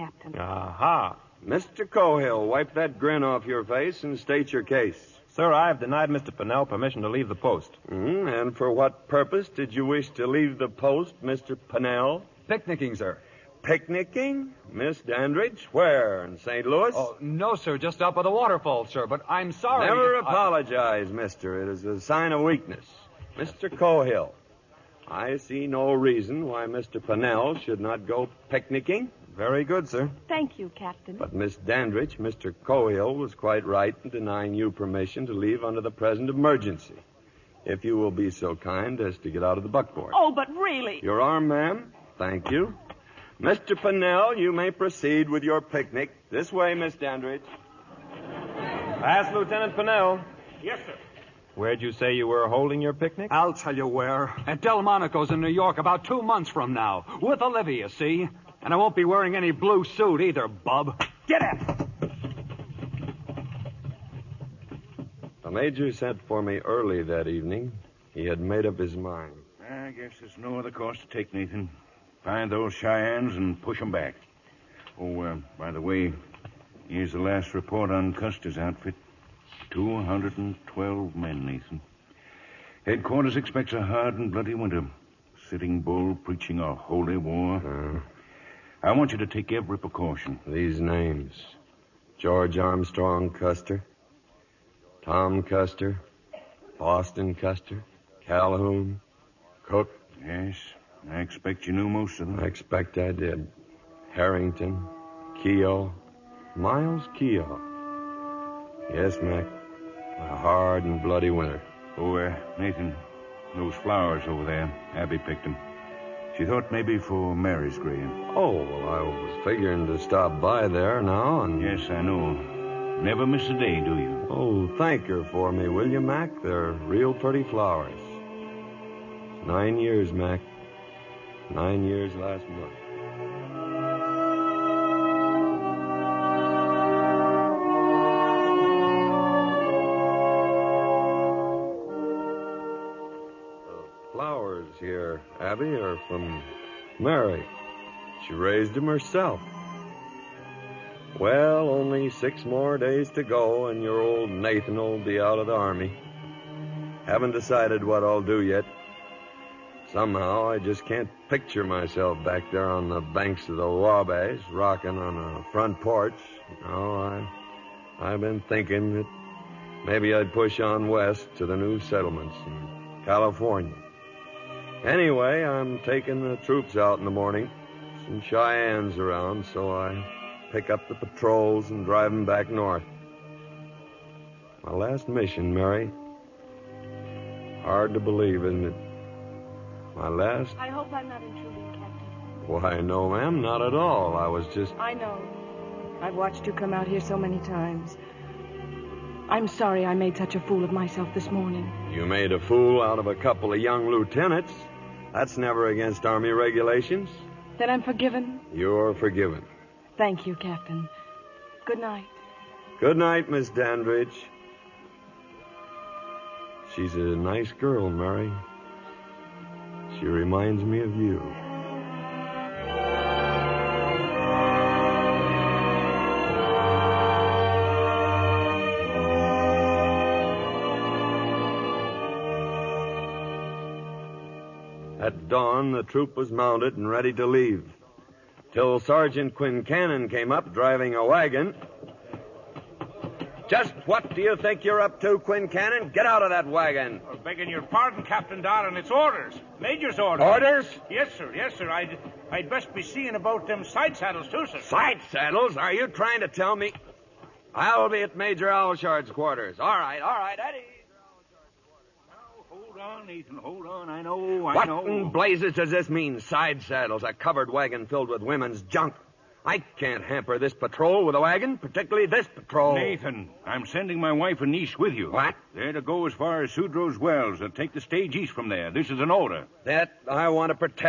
Captain. Aha. Mr. Cohill, wipe that grin off your face and state your case. Sir, I've denied Mr. Pennell permission to leave the post. And for what purpose did you wish to leave the post, Mr. Pennell? Picnicking, sir. Picnicking? Miss Dandridge? Where? In St. Louis? Oh, no, sir. Just up by the waterfall, sir. But I'm sorry. Never apologize, mister. It is a sign of weakness. Mr. Cohill, I see no reason why Mr. Pennell should not go picnicking. Very good, sir. Thank you, Captain. But, Miss Dandridge, Mr. Cohill was quite right in denying you permission to leave under the present emergency. If you will be so kind as to get out of the buckboard. Oh, but really... Your arm, ma'am. Thank you. Mr. Pennell, you may proceed with your picnic. This way, Miss Dandridge. Pass, Lieutenant Pennell. Yes, sir. Where'd you say you were holding your picnic? I'll tell you where. At Delmonico's in New York about 2 months from now. With Olivia, see? And I won't be wearing any blue suit either, bub. Get it! The Major sent for me early that evening. He had made up his mind. I guess there's no other course to take, Nathan. Find those Cheyennes and push them back. Oh, by the way, here's the last report on Custer's outfit. 212 men, Nathan. Headquarters expects a hard and bloody winter. Sitting Bull preaching a holy war. I want you to take every precaution. These names. George Armstrong Custer. Tom Custer. Boston Custer. Calhoun. Cook. Yes, I expect you knew most of them. I expect I did. Harrington. Keogh. Miles Keogh. Yes, Mac. A hard and bloody winter. Oh, Nathan, those flowers over there, Abby picked them. She thought maybe for Mary's grave. Oh, well, I was figuring to stop by there now and... Yes, I know. Never miss a day, do you? Oh, thank her for me, will you, Mac? They're real pretty flowers. 9 years, Mac. 9 years last month. Here, Abby, are from Mary. She raised them herself. Well, only 6 more days to go, and your old Nathan will be out of the Army. Haven't decided what I'll do yet. Somehow, I just can't picture myself back there on the banks of the Wabash, rocking on a front porch. No, I've been thinking that maybe I'd push on west to the new settlements in California. Anyway, I'm taking the troops out in the morning. Some Cheyennes around, so I pick up the patrols and drive them back north. My last mission, Mary. Hard to believe, isn't it? My last... I hope I'm not intruding, Captain. Why, no, ma'am, not at all. I was just... I know. I've watched you come out here so many times. I'm sorry I made such a fool of myself this morning. You made a fool out of a couple of young lieutenants. That's never against Army regulations. Then I'm forgiven? You're forgiven. Thank you, Captain. Good night. Good night, Miss Dandridge. She's a nice girl, Mary. She reminds me of you. At dawn, the troop was mounted and ready to leave. Till Sergeant Quincannon came up, driving a wagon. Just what do you think you're up to, Quincannon? Get out of that wagon. Begging your pardon, Captain Darren. It's orders. Major's orders. Orders? Yes, sir. Yes, sir. I'd best be seeing about them side saddles, too, sir. Side saddles? Are you trying to tell me? I'll be at Major Alshard's quarters. All right, Eddie. Hold on, Nathan, hold on. I know. What in blazes does this mean, side saddles, a covered wagon filled with women's junk? I can't hamper this patrol with a wagon, particularly this patrol. Nathan, I'm sending my wife and niece with you. What? They're to go as far as Sudrow's Wells and take the stage east from there. This is an order. That I want to protect.